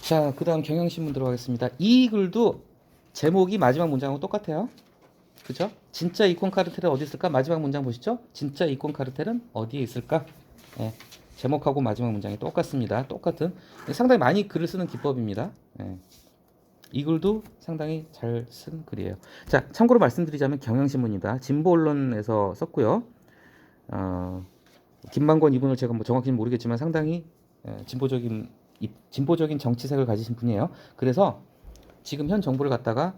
자, 그 다음 경향신문 들어가겠습니다. 이 글도 제목이 마지막 문장하고 똑같아요. 그죠? 진짜 이권 카르텔은 어디 있을까? 마지막 문장 보시죠. 진짜 이권 카르텔은 어디에 있을까? 예, 제목하고 마지막 문장이 똑같습니다. 똑같은. 상당히 많이 글을 쓰는 기법입니다. 예, 이 글도 상당히 잘 쓴 글이에요. 자, 참고로 말씀드리자면 경향신문입니다. 진보 언론에서 썼고요. 김만권 이분을 제가 뭐 정확히는 모르겠지만 상당히 진보적인 정치색을 가지신 분이에요. 그래서 지금 현 정부를 갖다가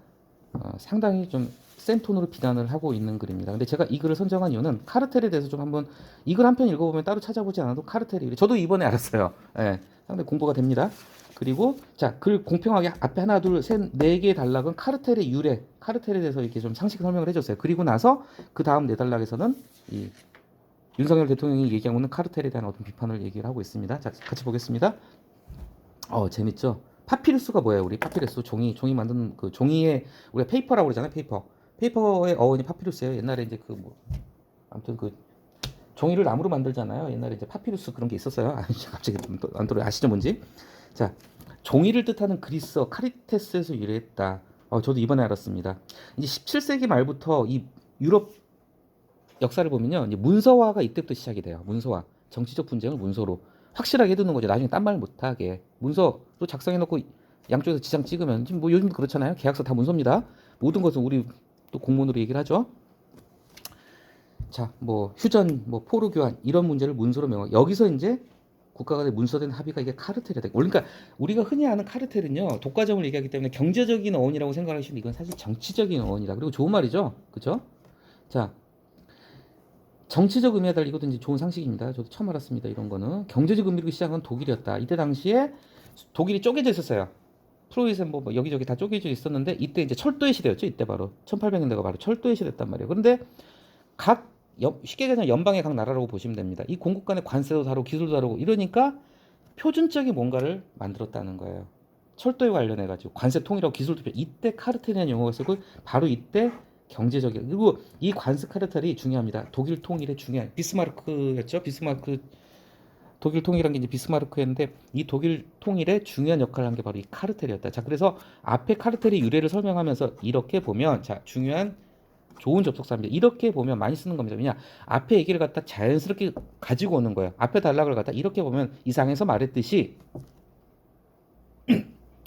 상당히 좀 센 톤으로 비난을 하고 있는 글입니다. 근데 제가 이 글을 선정한 이유는 카르텔에 대해서 좀 한번 이 글 한 편 읽어보면 따로 찾아보지 않아도 카르텔이 저도 이번에 알았어요. 예, 상당히 공부가 됩니다. 그리고 자, 글 공평하게 앞에 하나 둘 셋 네 개의 단락은 카르텔의 유래, 카르텔에 대해서 이렇게 좀 상식 설명을 해줬어요. 그리고 나서 그 다음 네 단락에서는 이 윤석열 대통령이 얘기하고 있는 카르텔에 대한 어떤 비판을 얘기를 하고 있습니다. 자, 같이 보겠습니다. 재밌죠? 파피루스가 뭐예요? 우리 파피루스 종이 만드는 그 종이에 우리가 페이퍼라고 그러잖아요. 페이퍼의 어원이 파피루스예요. 옛날에 이제 그 뭐 아무튼 그 종이를 나무로 만들잖아요. 옛날에 이제 파피루스 그런 게 있었어요. 갑자기 안 들어요. 아시죠 뭔지? 자, 종이를 뜻하는 그리스어 카리테스에서 유래했다. 저도 이번에 알았습니다. 이제 17세기 말부터 이 유럽 역사를 보면요, 이제 문서화가 이때부터 시작이 돼요. 문서화, 정치적 분쟁을 문서로 확실하게 해두는 거죠. 나중에 딴 말 못하게 문서로 작성해놓고 양쪽에서 지장 찍으면 지금 뭐 요즘 그렇잖아요. 계약서 다 문서입니다. 모든 것은 우리 또 공문으로 얘기를 하죠. 자, 뭐 휴전, 뭐 포로 교환 이런 문제를 문서로 명하. 여기서 이제 국가 간의 문서된 합의가 이게 카르텔이 되고. 그러니까 우리가 흔히 아는 카르텔은요, 독과점을 얘기하기 때문에 경제적인 어원이라고 생각하시는데 이건 사실 정치적인 어원이다. 그리고 좋은 말이죠, 그렇죠? 자, 정치적 의미에 달리고도 이제 좋은 상식입니다. 저도 처음 알았습니다. 이런 거는 경제적 의미로 시작한 독일이었다. 이때 당시에 독일이 쪼개져 있었어요. 프로이센 뭐 여기저기 다 쪼개져 있었는데 이때 이제 철도의 시대였죠. 이때 바로 1800년대가 바로 철도의 시대였단 말이에요. 그런데 쉽게 얘기하면 연방의 각 나라라고 보시면 됩니다. 이 공국 간의 관세도 다르고 기술도 다르고 이러니까 표준적인 뭔가를 만들었다는 거예요. 철도에 관련해 가지고 관세 통일하고 기술도 이때 카르텔이라는 용어가 쓰고 바로 이때 경제적인. 그리고 이 관세 카르텔이 중요합니다. 독일 통일의 중요한 비스마르크였죠. 독일 통일한 게 이제 비스마르크였는데 이 독일 통일에 중요한 역할을 한 게 바로 이 카르텔이었다. 자, 그래서 앞에 카르텔의 유래를 설명하면서 이렇게 보면 자, 중요한 좋은 접속사입니다. 이렇게 보면 많이 쓰는 겁니다. 왜냐? 앞에 얘기를 갖다 자연스럽게 가지고 오는 거예요. 앞에 단락을 갖다 이렇게 보면 이상에서 말했듯이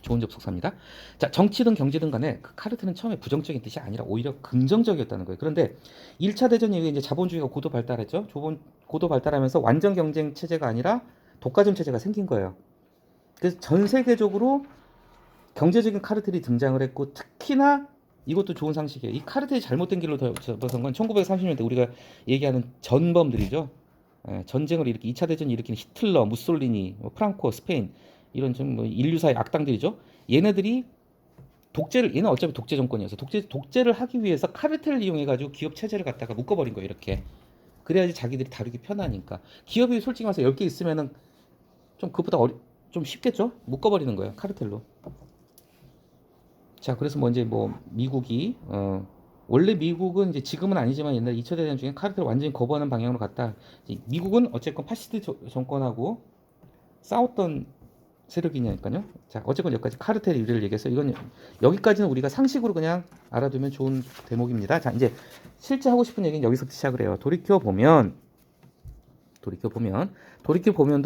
좋은 접속사입니다. 자, 정치든 경제든 간에 그 카르텔은 처음에 부정적인 뜻이 아니라 오히려 긍정적이었다는 거예요. 그런데 1차 대전 이후에 이제 자본주의가 고도 발달했죠. 고도 발달하면서 완전 경쟁 체제가 아니라 독과점 체제가 생긴 거예요. 그래서 전 세계적으로 경제적인 카르텔이 등장을 했고 특히나 이것도 좋은 상식이에요. 이 카르텔이 잘못된 길로 접어선 건 1930년대 우리가 얘기하는 전범들이죠. 전쟁을 일으킨 2차 대전을 일으킨 히틀러, 무솔리니, 프랑코, 스페인 이런 좀 뭐 인류사의 악당들이죠. 얘네들이 얘는 어차피 독재 정권이어서 독재를 하기 위해서 카르텔을 이용해 가지고 기업 체제를 갖다가 묶어버린 거예요. 이렇게. 그래야지 자기들이 다루기 편하니까. 기업이 솔직히 말해서 10개 있으면은 좀 그것보다 좀 쉽겠죠? 묶어버리는 거예요. 카르텔로. 자, 그래서 뭐 이제 뭐 미국이 원래 미국은 이제 지금은 아니지만 옛날 2차 대전 중에 카르텔을 완전히 거부하는 방향으로 갔다. 미국은 어쨌건 파시스트 정권하고 싸웠던 세력이니까요. 자, 어쨌건 여기까지 카르텔 유래를 얘기해서 이건 여기까지는 우리가 상식으로 그냥 알아두면 좋은 대목입니다. 자, 이제 실제 하고 싶은 얘기는 여기서부터 시작을 해요. 돌이켜 보면도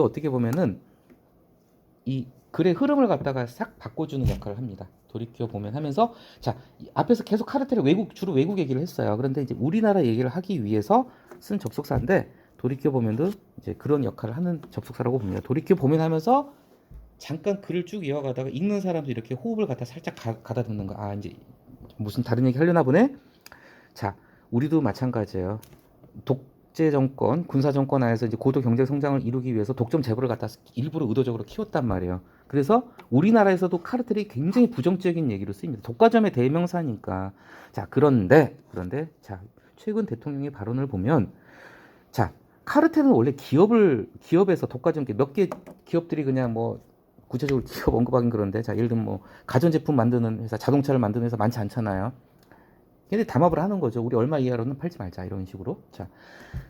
어떻게 보면은 이 글의 흐름을 갖다가 싹 바꿔주는 역할을 합니다. 돌이켜 보면 하면서 자, 앞에서 계속 카르텔의 주로 외국 얘기를 했어요. 그런데 이제 우리나라 얘기를 하기 위해서 쓴 접속사인데 돌이켜 보면도 이제 그런 역할을 하는 접속사라고 봅니다. 돌이켜 보면 하면서 잠깐 글을 쭉 이어가다가 읽는 사람도 이렇게 호흡을 갖다 살짝 가다듬는 거. 이제 무슨 다른 얘기 하려나 보네. 자, 우리도 마찬가지예요. 독재 정권, 군사 정권 하에서 이제 고도 경제 성장을 이루기 위해서 독점 재벌을 갖다 일부러 의도적으로 키웠단 말이에요. 그래서 우리나라에서도 카르텔이 굉장히 부정적인 얘기로 쓰입니다. 독과점의 대명사니까. 자, 그런데 자, 최근 대통령의 발언을 보면 자, 카르텔은 원래 기업에서 독과점 몇 개 기업들이 그냥 뭐 구체적으로 기업 언급하긴 그런데 자, 예를 들면 뭐 가전제품 만드는 회사, 자동차를 만드는 회사 많지 않잖아요. 근데 담합을 하는 거죠. 우리 얼마 이하로는 팔지 말자 이런 식으로. 자,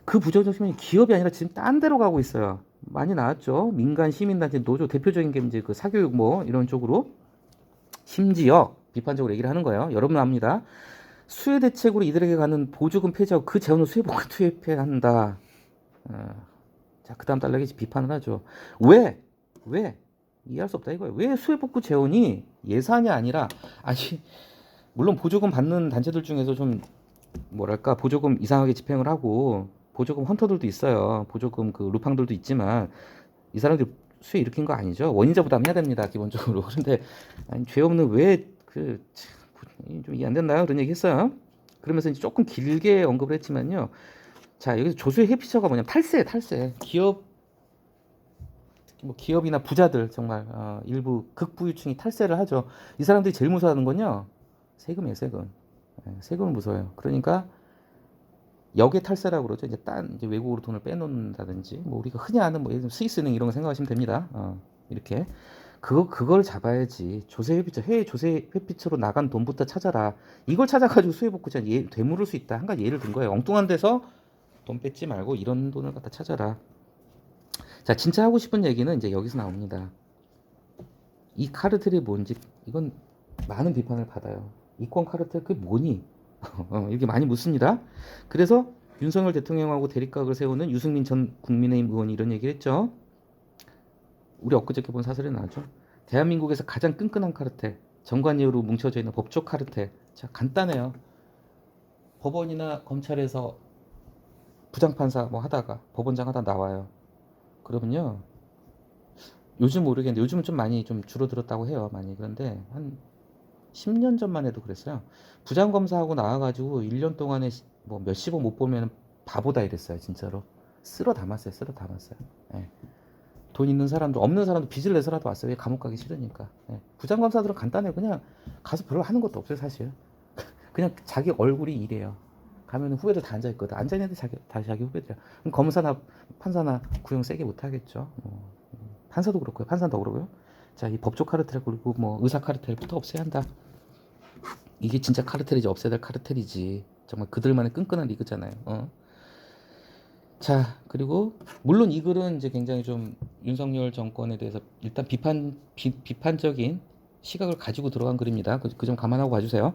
그 부정적심이 기업이 아니라 지금 딴 데로 가고 있어요. 많이 나왔죠. 민간 시민단체 노조 대표적인 게 이제 그 사교육 뭐 이런 쪽으로 심지어 비판적으로 얘기를 하는 거예요. 여러분 압니다. 수혜 대책으로 이들에게 가는 보조금 폐지하고 그 재원을 수혜복권 투입해야 한다. 자, 그 다음 단락에 비판을 하죠. 왜? 이해할 수 없다 이거예요. 왜 수혜복구 재원이 예산이 아니라 아니 물론 보조금 받는 단체들 중에서 좀 뭐랄까 보조금 이상하게 집행을 하고 보조금 헌터들도 있어요. 보조금 그 루팡들도 있지만 이 사람들 수혜 일으킨 거 아니죠. 원인자 부담해야 됩니다 기본적으로. 그런데 아니 죄 없는 왜 그 좀 이해 안 됐나요? 그런 얘기 했어요. 그러면서 이제 조금 길게 언급을 했지만요. 자 여기서 조수의 해피처가 뭐냐면 탈세 기업 뭐 기업이나 부자들 정말 일부 극부유층이 탈세를 하죠. 이 사람들이 제일 무서워하는 건요. 세금이에요, 세금. 세금을 무서워요. 그러니까 역외 탈세라고 그러죠. 이제 이제 외국으로 돈을 빼놓는다든지 뭐 우리가 흔히 아는 뭐 예를 들면 스위스은행 이런 거 생각하시면 됩니다. 이렇게 그걸 잡아야지. 조세 회피처 해외 조세 회피처로 나간 돈부터 찾아라. 이걸 찾아가지고 수혜복구자 되물을 수 있다. 한 가지 예를 든 거예요. 엉뚱한 데서 돈 뺏지 말고 이런 돈을 갖다 찾아라. 자, 진짜 하고 싶은 얘기는 이제 여기서 나옵니다. 이 카르텔이 뭔지 이건 많은 비판을 받아요. 이권 카르텔 그게 뭐니? 이렇게 많이 묻습니다. 그래서 윤석열 대통령하고 대립각을 세우는 유승민 전 국민의힘 의원이 이런 얘기를 했죠. 우리 엊그저께 본 사설에 나왔죠. 대한민국에서 가장 끈끈한 카르텔, 정관예우로 뭉쳐져 있는 법조 카르텔. 자, 간단해요. 법원이나 검찰에서 부장판사 뭐 하다가 법원장 하다 나와요. 그러면요. 요즘 모르겠는데 요즘은 좀 많이 좀 줄어들었다고 해요. 많이. 그런데 한 10년 전만 해도 그랬어요. 부장검사하고 나와가지고 1년 동안에 뭐 몇십억 못 보면 바보다 이랬어요. 진짜로. 쓸어 담았어요. 예. 돈 있는 사람도 없는 사람도 빚을 내서라도 왔어요. 왜 감옥 가기 싫으니까. 예. 부장검사들은 간단해요. 그냥 가서 별로 하는 것도 없어요. 사실. 그냥 자기 얼굴이 이래요. 가면 후배들 다 앉아있거든. 앉아있는데 다 자기 후배들이야. 그럼 검사나 판사나 구형 세게 못하겠죠. 판사도 그렇고요. 판사는 더 그러고요. 자, 이 법조 카르텔 그리고 뭐 의사 카르텔부터 없애야 한다. 이게 진짜 카르텔이지. 없애야 될 카르텔이지. 정말 그들만의 끈끈한 리그잖아요. 자, 그리고 물론 이 글은 이제 굉장히 좀 윤석열 정권에 대해서 일단 비판적인 시각을 가지고 들어간 글입니다. 그 점 감안하고 봐주세요.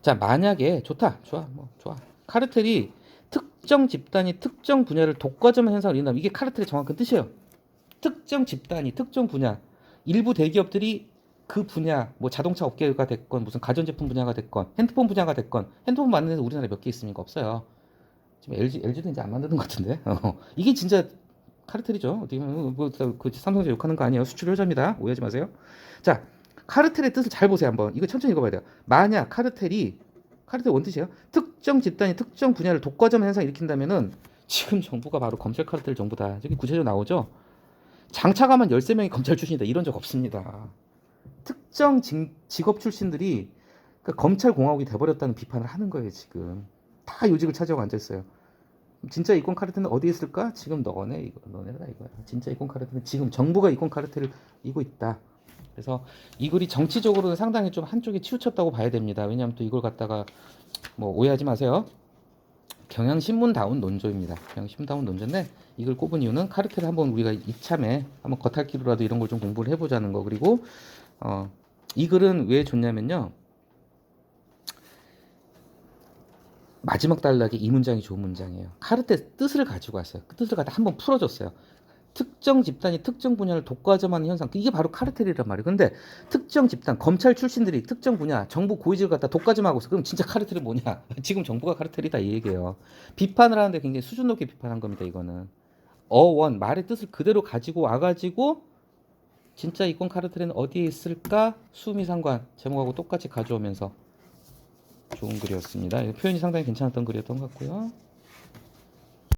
자, 만약에 좋아. 카르텔이 특정 집단이 특정 분야를 독과점하는 현상을 일으킨다면 이게 카르텔의 정확한 뜻이에요. 특정 집단이 특정 분야, 일부 대기업들이 그 분야, 뭐 자동차 업계가 됐건 무슨 가전제품 분야가 됐건 핸드폰 분야가 됐건 핸드폰 만드는 데서 우리나라에 몇 개 있습니까? 없어요. 지금 LG도 이제 안 만드는 것 같은데. 이게 진짜 카르텔이죠. 어떻게 보면 그 삼성전자 욕하는 거 아니에요. 수출 효자입니다. 오해하지 마세요. 자, 카르텔의 뜻을 잘 보세요. 한번 이거 천천히 읽어봐야 돼요. 만약 카르텔 원뜻이에요. 특정 집단이 특정 분야를 독과점 현상을 일으킨다면은 지금 정부가 바로 검찰 카르텔 정부다. 저기 구체적으로 나오죠. 장차가만 13명이 검찰 출신이다. 이런 적 없습니다. 특정 직업 출신들이 그러니까 검찰 공화국이 돼버렸다는 비판을 하는 거예요. 지금 다 요직을 차지하고 앉아있어요. 진짜 이권 카르텔은 어디에 있을까? 지금 너네다 이거야. 진짜 이권 카르텔은 지금 정부가 이권 카르텔을 이고 있다. 그래서 이 글이 정치적으로는 상당히 좀 한쪽에 치우쳤다고 봐야 됩니다. 왜냐하면 또 이걸 갖다가 뭐 오해하지 마세요. 경향신문다운 논조입니다. 경향신문다운 논조인데 이걸 꼽은 이유는 카르텔 한번 우리가 이참에 한번 겉핥기로라도 이런 걸 좀 공부를 해보자는 거. 그리고 이 글은 왜 좋냐면요. 마지막 단락에 이 문장이 좋은 문장이에요. 카르텔 뜻을 가지고 왔어요. 그 뜻을 갖다 한번 풀어줬어요. 특정 집단이 특정 분야를 독과점하는 현상, 이게 바로 카르텔이란 말이에요. 근데 특정 집단, 검찰 출신들이 특정 분야, 정부 고위직을 갖다 독과점하고 있어. 그럼 진짜 카르텔이 뭐냐? 지금 정부가 카르텔이다 이 얘기예요. 비판을 하는데 굉장히 수준 높게 비판한 겁니다. 이거는 말의 뜻을 그대로 가지고 와가지고 진짜 이권 카르텔은 어디에 있을까? 수미상관 제목하고 똑같이 가져오면서 좋은 글이었습니다. 표현이 상당히 괜찮았던 글이었던 것 같고요.